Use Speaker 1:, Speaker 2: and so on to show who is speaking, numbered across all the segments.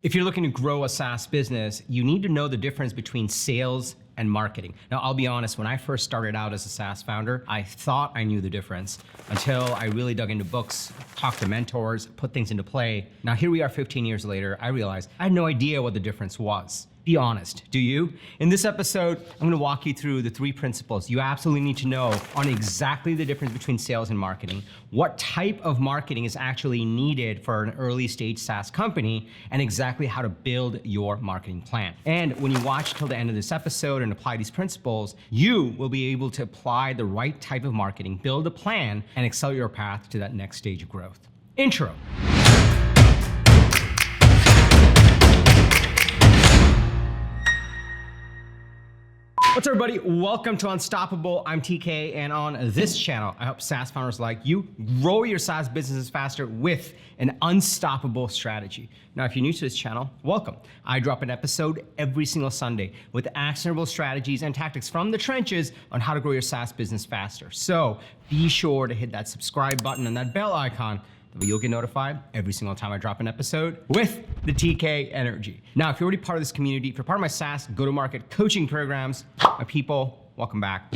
Speaker 1: If you're looking to grow a SaaS business, you need to know the difference between sales and marketing. Now, I'll be honest, when I first started out as a SaaS founder, I thought I knew the difference until I really dug into books, talked to mentors, put things into play. Now, here we are 15 years later, I realized I had no idea what the difference was. Be honest, do you? In this episode, I'm gonna walk you through the 3 principles you absolutely need to know on exactly the difference between sales and marketing, what type of marketing is actually needed for an early stage SaaS company, and exactly how to build your marketing plan. And when you watch till the end of this episode and apply these principles, you will be able to apply the right type of marketing, build a plan, and accelerate your path to that next stage of growth. Intro. What's up, everybody? Welcome to Unstoppable. I'm TK, and on this channel, I help SaaS founders like you grow your SaaS businesses faster with an unstoppable strategy. Now, if you're new to this channel, welcome. I drop an episode every single Sunday with actionable strategies and tactics from the trenches on how to grow your SaaS business faster. So be sure to hit that subscribe button and that bell icon. You'll get notified every single time I drop an episode with the TK energy. Now, if you're already part of this community, if you're part of my SaaS go-to-market coaching programs, my people, welcome back.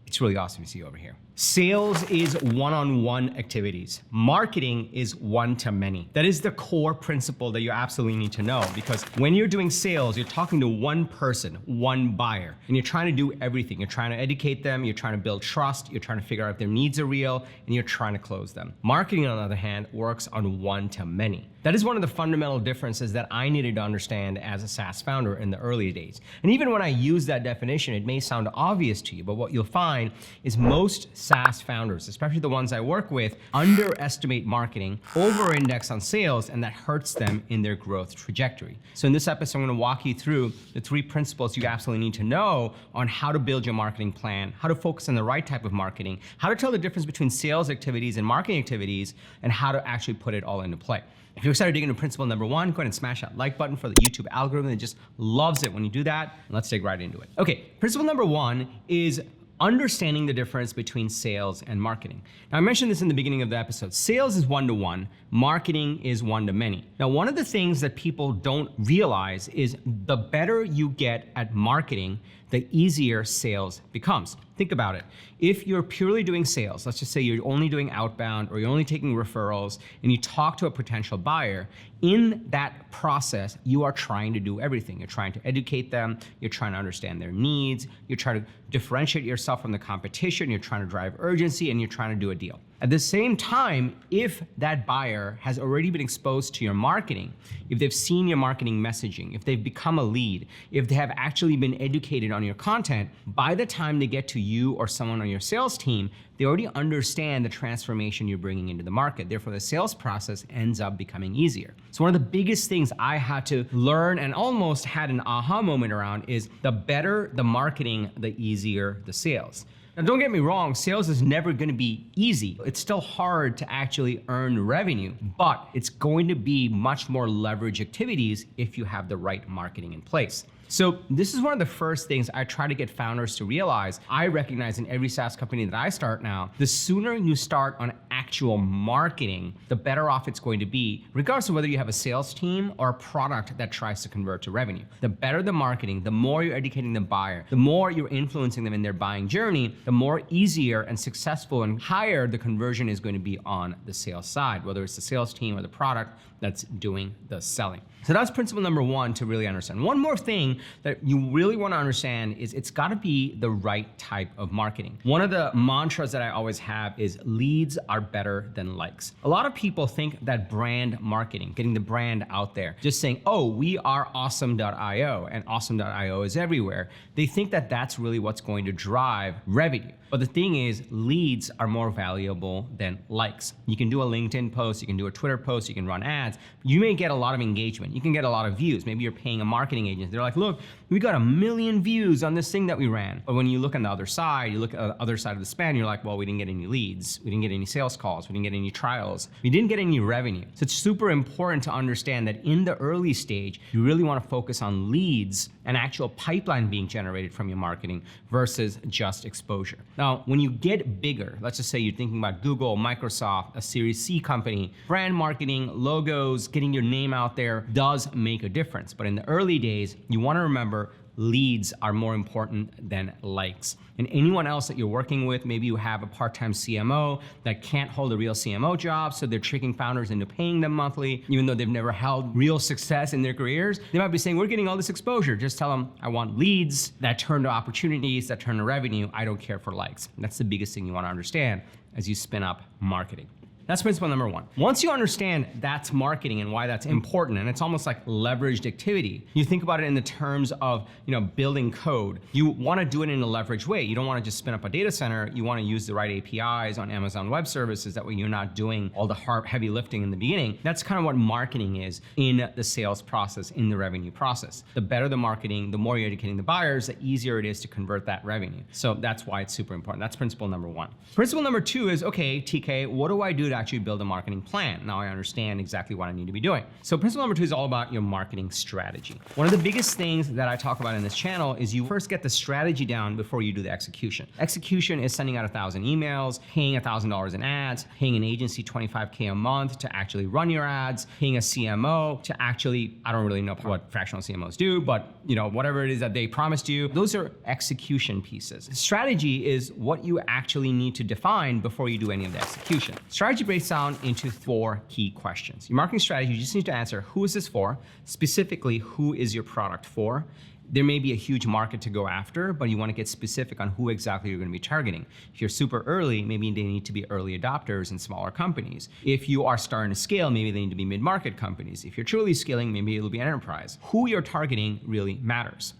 Speaker 1: It's really awesome to see you over here. Sales is one-on-one activities. Marketing is one-to-many. That is the core principle that you absolutely need to know, because when you're doing sales, you're talking to one person, one buyer, and you're trying to do everything. You're trying to educate them, you're trying to build trust, you're trying to figure out if their needs are real, and you're trying to close them. Marketing, on the other hand, works on one-to-many. That is one of the fundamental differences that I needed to understand as a SaaS founder in the early days. And even when I use that definition, it may sound obvious to you, but what you'll find is most SaaS founders, especially the ones I work with, underestimate marketing, over-index on sales, and that hurts them in their growth trajectory. So in this episode, I'm gonna walk you through the 3 principles you absolutely need to know on how to build your marketing plan, how to focus on the right type of marketing, how to tell the difference between sales activities and marketing activities, and how to actually put it all into play. If you're excited to dig into principle number 1, go ahead and smash that like button for the YouTube algorithm. It just loves it when you do that. And let's dig right into it. Okay, principle number 1 is understanding the difference between sales and marketing. Now, I mentioned this in the beginning of the episode. Sales is one-to-one, marketing is one-to-many. Now, one of the things that people don't realize is the better you get at marketing, the easier sales becomes. Think about it. If you're purely doing sales, let's just say you're only doing outbound or you're only taking referrals and you talk to a potential buyer, in that process, you are trying to do everything. You're trying to educate them, you're trying to understand their needs, you're trying to differentiate yourself from the competition, you're trying to drive urgency, and you're trying to do a deal. At the same time, if that buyer has already been exposed to your marketing, if they've seen your marketing messaging, if they've become a lead, if they have actually been educated on your content, by the time they get to you or someone on your sales team, they already understand the transformation you're bringing into the market. Therefore, the sales process ends up becoming easier. So one of the biggest things I had to learn and almost had an aha moment around is the better the marketing, the easier the sales. Now, don't get me wrong, sales is never gonna be easy. It's still hard to actually earn revenue, but it's going to be much more leverage activities if you have the right marketing in place. So this is one of the first things I try to get founders to realize. I recognize in every SaaS company that I start now, the sooner you start on actual marketing, the better off it's going to be, regardless of whether you have a sales team or a product that tries to convert to revenue. The better the marketing, the more you're educating the buyer, the more you're influencing them in their buying journey, the more easier and successful and higher the conversion is going to be on the sales side, whether it's the sales team or the product that's doing the selling. So that's principle number 1 to really understand. One more thing that you really want to understand is it's got to be the right type of marketing. One of the mantras that I always have is leads are better than likes. A lot of people think that brand marketing, getting the brand out there, just saying, oh, we are awesome.io and awesome.io is everywhere. They think that that's really what's going to drive revenue. But the thing is, leads are more valuable than likes. You can do a LinkedIn post, you can do a Twitter post, you can run ads. You may get a lot of engagement. You can get a lot of views. Maybe you're paying a marketing agent. They're like, look, we got 1 million views on this thing that we ran. But when you look on the other side, you look at the other side of the span, you're like, well, we didn't get any leads. We didn't get any sales calls. We didn't get any trials. We didn't get any revenue. So it's super important to understand that in the early stage, you really want to focus on leads and actual pipeline being generated from your marketing versus just exposure. Now, Now, when you get bigger, let's just say you're thinking about Google, Microsoft, a Series C company, brand marketing, logos, getting your name out there does make a difference. But in the early days, you want to remember leads are more important than likes. And anyone else that you're working with, maybe you have a part-time CMO that can't hold a real CMO job, so they're tricking founders into paying them monthly, even though they've never held real success in their careers. They might be saying, we're getting all this exposure. Just tell them, I want leads that turn to opportunities, that turn to revenue. I don't care for likes. And that's the biggest thing you want to understand as you spin up marketing. That's principle number one. Once you understand that's marketing and why that's important, and it's almost like leveraged activity, you think about it in the terms of building code. You want to do it in a leveraged way. You don't want to just spin up a data center. You want to use the right APIs on Amazon Web Services. That way you're not doing all the heavy lifting in the beginning. That's kind of what marketing is in the sales process, in the revenue process. The better the marketing, the more you're educating the buyers, the easier it is to convert that revenue. So that's why it's super important. That's principle number one. Principle number two is, okay, TK, what do I do to actually build a marketing plan? Now I understand exactly what I need to be doing. So principle number two is all about your marketing strategy. One of the biggest things that I talk about in this channel is you first get the strategy down before you do the execution. Execution is sending out 1,000 emails, paying $1,000 in ads, paying an agency $25K a month to actually run your ads, paying a CMO to actually, I don't really know what fractional CMOs do, but whatever it is that they promised you, those are execution pieces. Strategy is what you actually need to define before you do any of the execution. Strategy breaks down into 4 key questions. Your marketing strategy, you just need to answer, who is this for? Specifically, who is your product for? There may be a huge market to go after, but you want to get specific on who exactly you're going to be targeting. If you're super early, maybe they need to be early adopters in smaller companies. If you are starting to scale, maybe they need to be mid-market companies. If you're truly scaling, maybe it'll be enterprise. Who you're targeting really matters.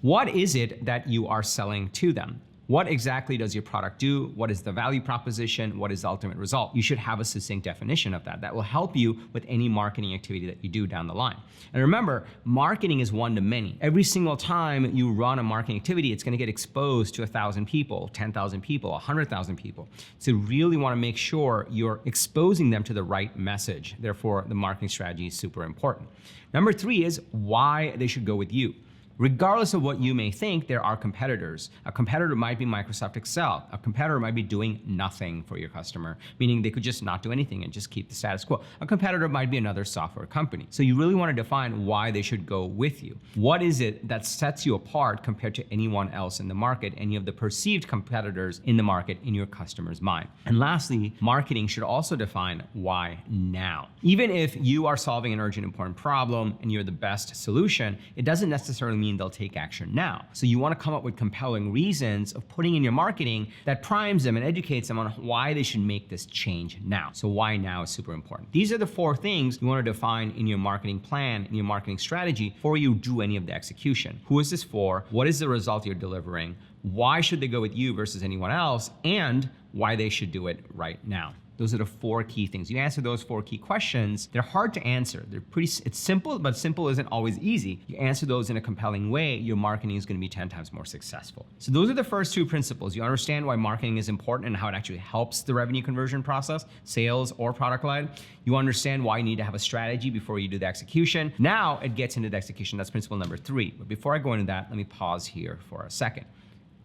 Speaker 1: What is it that you are selling to them? What exactly does your product do? What is the value proposition? What is the ultimate result? You should have a succinct definition of that. That will help you with any marketing activity that you do down the line. And remember, marketing is one to many. Every single time you run a marketing activity, it's gonna get exposed to 1,000 people, 10,000 people, 100,000 people. So you really wanna make sure you're exposing them to the right message. Therefore, the marketing strategy is super important. Number 3 is why they should go with you. Regardless of what you may think, there are competitors. A competitor might be Microsoft Excel. A competitor might be doing nothing for your customer, meaning they could just not do anything and just keep the status quo. A competitor might be another software company. So you really want to define why they should go with you. What is it that sets you apart compared to anyone else in the market, any of the perceived competitors in the market in your customer's mind? And lastly, marketing should also define why now. Even if you are solving an urgent, important problem and you're the best solution, it doesn't necessarily mean they'll take action now. So you want to come up with compelling reasons of putting in your marketing that primes them and educates them on why they should make this change now. So why now is super important. These are the 4 things you want to define in your marketing plan, in your marketing strategy before you do any of the execution. Who is this for? What is the result you're delivering? Why should they go with you versus anyone else? And why they should do it right now. Those are the 4 key things. You answer those 4 key questions. They're hard to answer. It's simple, but simple isn't always easy. You answer those in a compelling way, your marketing is going to be 10 times more successful. So those are the first 2 principles. You understand why marketing is important and how it actually helps the revenue conversion process, sales or product led. You understand why you need to have a strategy before you do the execution. Now it gets into the execution. That's principle number 3. But before I go into that, let me pause here for a second.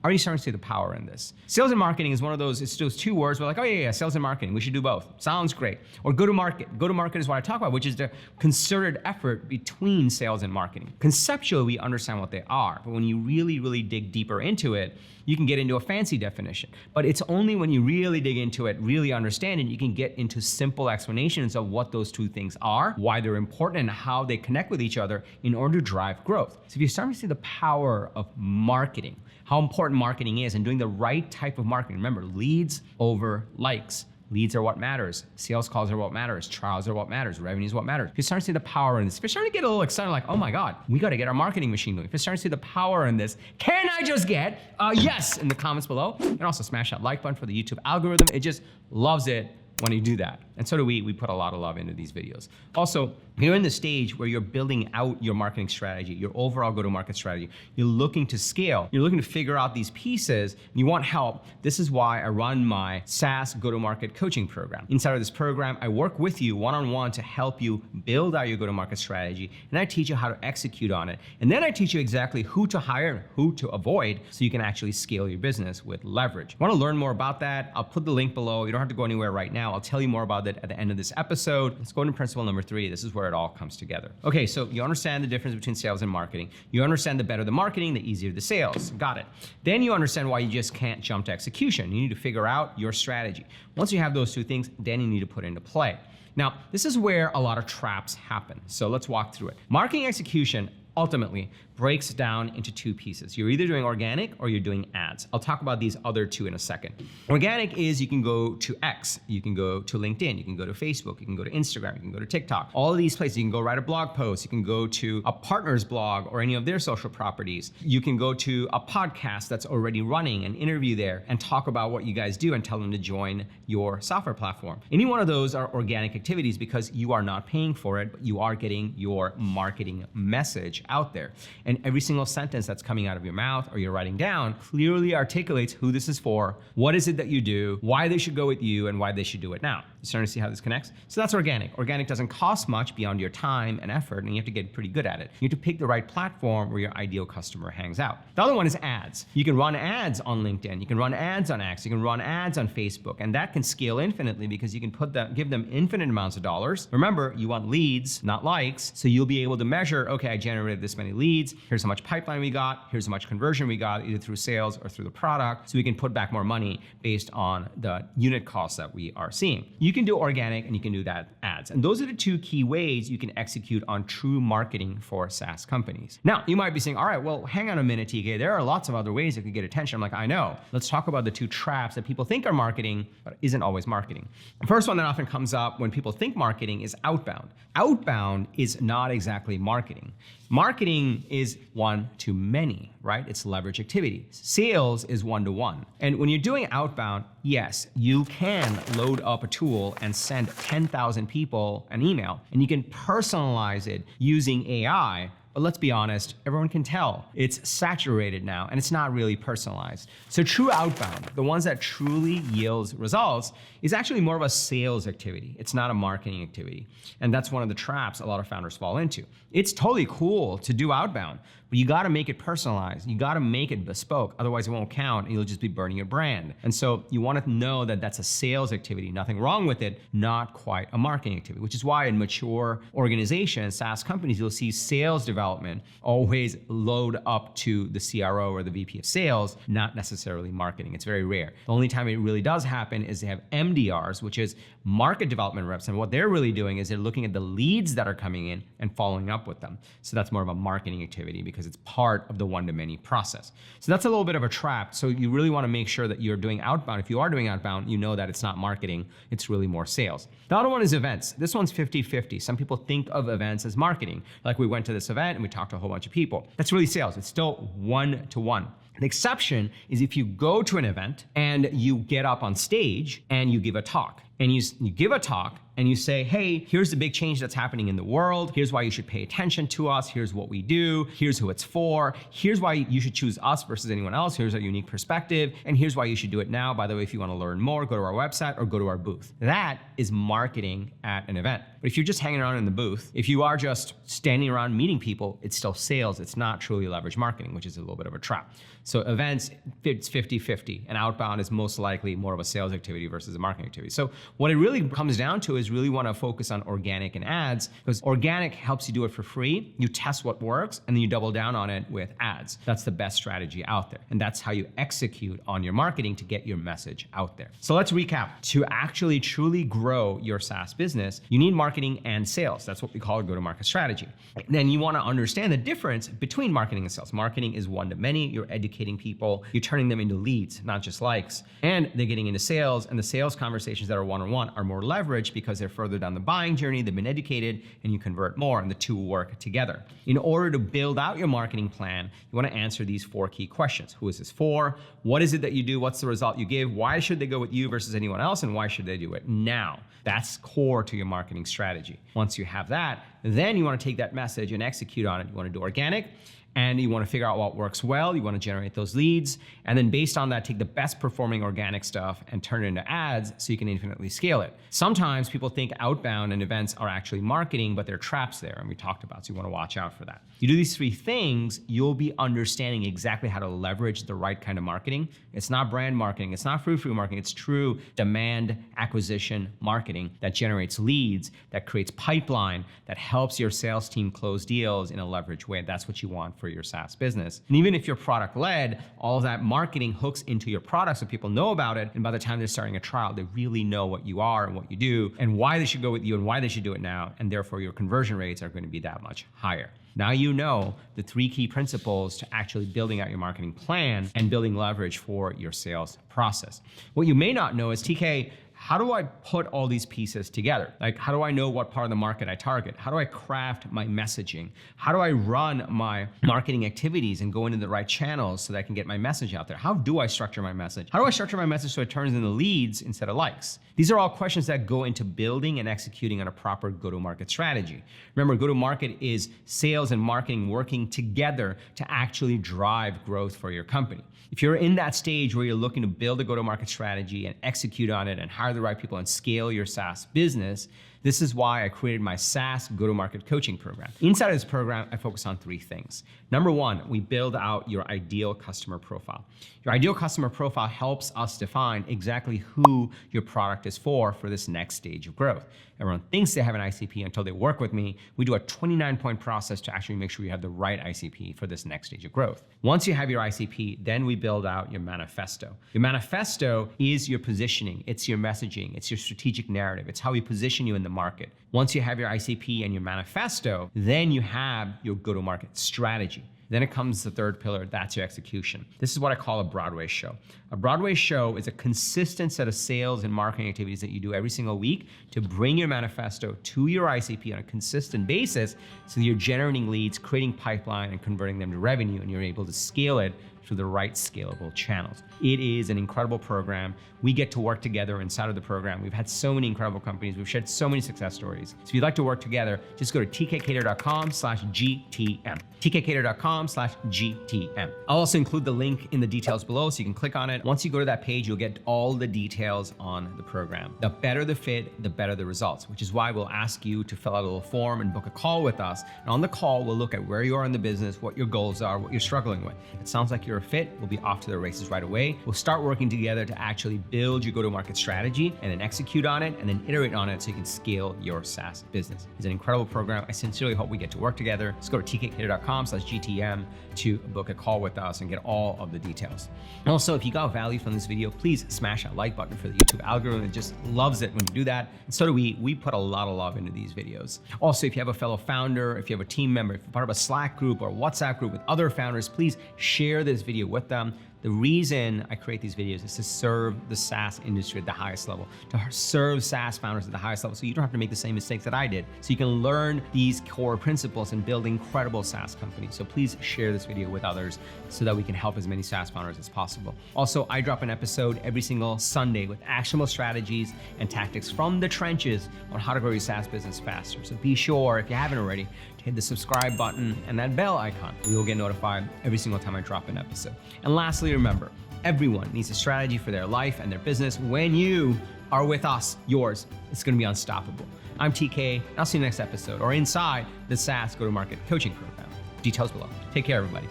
Speaker 1: Are you starting to see the power in this? Sales and marketing is one of those, it's those 2 words. We're like, oh yeah, sales and marketing. We should do both. Sounds great. Or go to market. Go to market is what I talk about, which is the concerted effort between sales and marketing. Conceptually, we understand what they are, but when you really, really dig deeper into it, you can get into a fancy definition. But it's only when you really dig into it, really understand it, you can get into simple explanations of what those 2 things are, why they're important, and how they connect with each other in order to drive growth. So if you're starting to see the power of marketing, how important marketing is and doing the right type of marketing. Remember, leads over likes. Leads are what matters. Sales calls are what matters. Trials are what matters. Revenue is what matters. If you're starting to see the power in this, if you're starting to get a little excited, like, oh my God, we got to get our marketing machine going. If you're starting to see the power in this, can I just get a yes in the comments below? And also smash that like button for the YouTube algorithm. It just loves it when you do that. And so do we. We put a lot of love into these videos. Also, you're in the stage where you're building out your marketing strategy, your overall go-to-market strategy. You're looking to scale. You're looking to figure out these pieces, and you want help. This is why I run my SaaS go-to-market coaching program. Inside of this program, I work with you one-on-one to help you build out your go-to-market strategy, and I teach you how to execute on it. And then I teach you exactly who to hire and who to avoid so you can actually scale your business with leverage. Want to learn more about that? I'll put the link below. You don't have to go anywhere right now. I'll tell you more about it at the end of this episode. Let's go into principle number 3. This is where it all comes together. Okay, so you understand the difference between sales and marketing. You understand the better the marketing, the easier the sales. Got it. Then you understand why you just can't jump to execution. You need to figure out your strategy. Once you have those two things, then you need to put into play. Now, this is where a lot of traps happen. So let's walk through it. Marketing execution ultimately breaks down into 2 pieces. You're either doing organic or you're doing ads. I'll talk about these other 2 in a second. Organic is you can go to X, you can go to LinkedIn, you can go to Facebook, you can go to Instagram, you can go to TikTok. All of these places, you can go write a blog post, you can go to a partner's blog or any of their social properties. You can go to a podcast that's already running and interview there and talk about what you guys do and tell them to join your software platform. Any one of those are organic activities because you are not paying for it, but you are getting your marketing message out there. And every single sentence that's coming out of your mouth or you're writing down clearly articulates who this is for, what is it that you do, why they should go with you, and why they should do it now. You starting to see how this connects? So that's organic. Organic doesn't cost much beyond your time and effort, and you have to get pretty good at it. You have to pick the right platform where your ideal customer hangs out. The other one is ads. You can run ads on LinkedIn, you can run ads on X, you can run ads on Facebook, and that can scale infinitely because you can give them infinite amounts of dollars. Remember, you want leads, not likes, so you'll be able to measure, okay, I generated this many leads, here's how much pipeline we got, here's how much conversion we got, either through sales or through the product, so we can put back more money based on the unit costs that we are seeing. You can do organic and you can do that ads. And those are the 2 key ways you can execute on true marketing for SaaS companies. Now, you might be saying, all right, well, hang on a minute, TK, there are lots of other ways that could get attention. I'm like, I know. Let's talk about the 2 traps that people think are marketing, but isn't always marketing. The first one that often comes up when people think marketing is outbound. Outbound is not exactly marketing. Marketing is one-to-many, right? It's leverage activity. Sales is one-to-one. And when you're doing outbound, yes, you can load up a tool and send 10,000 people an email, and you can personalize it using AI. But let's be honest, everyone can tell it's saturated now and it's not really personalized. So true outbound, the ones that truly yields results, is actually more of a sales activity. It's not a marketing activity. And that's one of the traps a lot of founders fall into. It's totally cool to do outbound, but you gotta make it personalized. You gotta make it bespoke, otherwise it won't count and you'll just be burning your brand. And so you wanna know that that's a sales activity, nothing wrong with it, not quite a marketing activity, which is why in mature organizations, SaaS companies, you'll see sales development always load up to the CRO or the VP of sales, not necessarily marketing. It's very rare. The only time it really does happen is they have MDRs, which is market development reps. And what they're really doing is they're looking at the leads that are coming in and following up with them. So that's more of a marketing activity because it's part of the one-to-many process. So that's a little bit of a trap. So you really want to make sure that you're doing outbound. If you are doing outbound, you know that it's not marketing, it's really more sales. The other one is events. This one's 50-50. Some people think of events as marketing. Like we went to this event and we talked to a whole bunch of people. That's really sales. It's still one-to-one. The exception is if you go to an event and you get up on stage and you give a talk. And you give a talk and you say, hey, here's the big change that's happening in the world. Here's why you should pay attention to us. Here's what we do. Here's who it's for. Here's why you should choose us versus anyone else. Here's our unique perspective. And here's why you should do it now. By the way, if you want to learn more, go to our website or go to our booth. That is marketing at an event. But if you're just hanging around in the booth, if you are just standing around meeting people, it's still sales. It's not truly leverage marketing, which is a little bit of a trap. So events, it's 50-50. And outbound is most likely more of a sales activity versus a marketing activity. So what it really comes down to is really want to focus on organic and ads, because organic helps you do it for free. You test what works and then you double down on it with ads. That's the best strategy out there. And that's how you execute on your marketing to get your message out there. So let's recap. To actually truly grow your SaaS business, you need marketing and sales. That's what we call a go-to-market strategy. Then you want to understand the difference between marketing and sales. Marketing is one-to-many. You're educating people. You're turning them into leads, not just likes. And they're getting into sales, and the sales conversations that are one one-on-one are more leveraged because they're further down the buying journey, they've been educated, and you convert more, and the two work together. In order to build out your marketing plan, you want to answer these 4 key questions. Who is this for? What is it that you do? What's the result you give? Why should they go with you versus anyone else? And why should they do it now? That's core to your marketing strategy. Once you have that, then you want to take that message and execute on it. You want to do organic, and you want to figure out what works well. You want to generate those leads. And then based on that, take the best performing organic stuff and turn it into ads so you can infinitely scale it. Sometimes people think outbound and events are actually marketing, but there are traps there, and we talked about, so you want to watch out for that. You do these 3 things, you'll be understanding exactly how to leverage the right kind of marketing. It's not brand marketing, it's not frou-frou marketing, it's true demand acquisition marketing that generates leads, that creates pipeline, that helps your sales team close deals in a leveraged way. That's what you want for your SaaS business. And even if you're product led, all of that marketing hooks into your product so people know about it. And by the time they're starting a trial, they really know what you are and what you do and why they should go with you and why they should do it now. And therefore your conversion rates are going to be that much higher. Now you know the 3 key principles to actually building out your marketing plan and building leverage for your sales process. What you may not know is, TK, how do I put all these pieces together? Like, how do I know what part of the market I target? How do I craft my messaging? How do I run my marketing activities and go into the right channels so that I can get my message out there? How do I structure my message? How do I structure my message so it turns into leads instead of likes? These are all questions that go into building and executing on a proper go-to-market strategy. Remember, go-to-market is sales and marketing working together to actually drive growth for your company. If you're in that stage where you're looking to build a go-to-market strategy and execute on it and hire the right people and scale your SaaS business, this is why I created my SaaS go-to-market coaching program. Inside of this program, I focus on 3 things. Number 1, we build out your ideal customer profile. Your ideal customer profile helps us define exactly who your product is for this next stage of growth. Everyone thinks they have an ICP until they work with me. We do a 29-point process to actually make sure you have the right ICP for this next stage of growth. Once you have your ICP, then we build out your manifesto. Your manifesto is your positioning, it's your messaging, it's your strategic narrative, it's how we position you in the market. Once you have your ICP and your manifesto, then you have your go-to-market strategy. Then it comes the 3rd pillar, that's your execution. This is what I call a Broadway show. A Broadway show is a consistent set of sales and marketing activities that you do every single week to bring your manifesto to your ICP on a consistent basis so that you're generating leads, creating pipeline, and converting them to revenue, and you're able to scale it through the right scalable channels. It is an incredible program. We get to work together inside of the program. We've had so many incredible companies. We've shared so many success stories. So if you'd like to work together, just go to tkcater.com/GTM. tkcater.com/GTM. I'll also include the link in the details below so you can click on it. Once you go to that page, you'll get all the details on the program. The better the fit, the better the results, which is why we'll ask you to fill out a little form and book a call with us. And on the call, we'll look at where you are in the business, what your goals are, what you're struggling with. If it sounds like you're a fit, we'll be off to the races right away. We'll start working together to actually build your go-to-market strategy and then execute on it and then iterate on it so you can scale your SaaS business. It's an incredible program. I sincerely hope we get to work together. Just go to tkcater.com/GTM to book a call with us and get all of the details. Also, if you got value from this video, please smash that like button for the YouTube algorithm. It just loves it when you do that. And so do we. We put a lot of love into these videos. Also, if you have a fellow founder, if you have a team member, if you're part of a Slack group or WhatsApp group with other founders, please share this video with them. The reason I create these videos is to serve the SaaS industry at the highest level, to serve SaaS founders at the highest level so you don't have to make the same mistakes that I did. So you can learn these core principles and build incredible SaaS companies. So please share this video with others so that we can help as many SaaS founders as possible. Also, I drop an episode every single Sunday with actionable strategies and tactics from the trenches on how to grow your SaaS business faster. So be sure, if you haven't already, to hit the subscribe button and that bell icon. You'll get notified every single time I drop an episode. And lastly, remember, everyone needs a strategy for their life and their business. When you are with us, yours, it's gonna be unstoppable. I'm TK, I'll see you next episode or inside the SaaS go-to-market coaching program. Details below. Take care, everybody.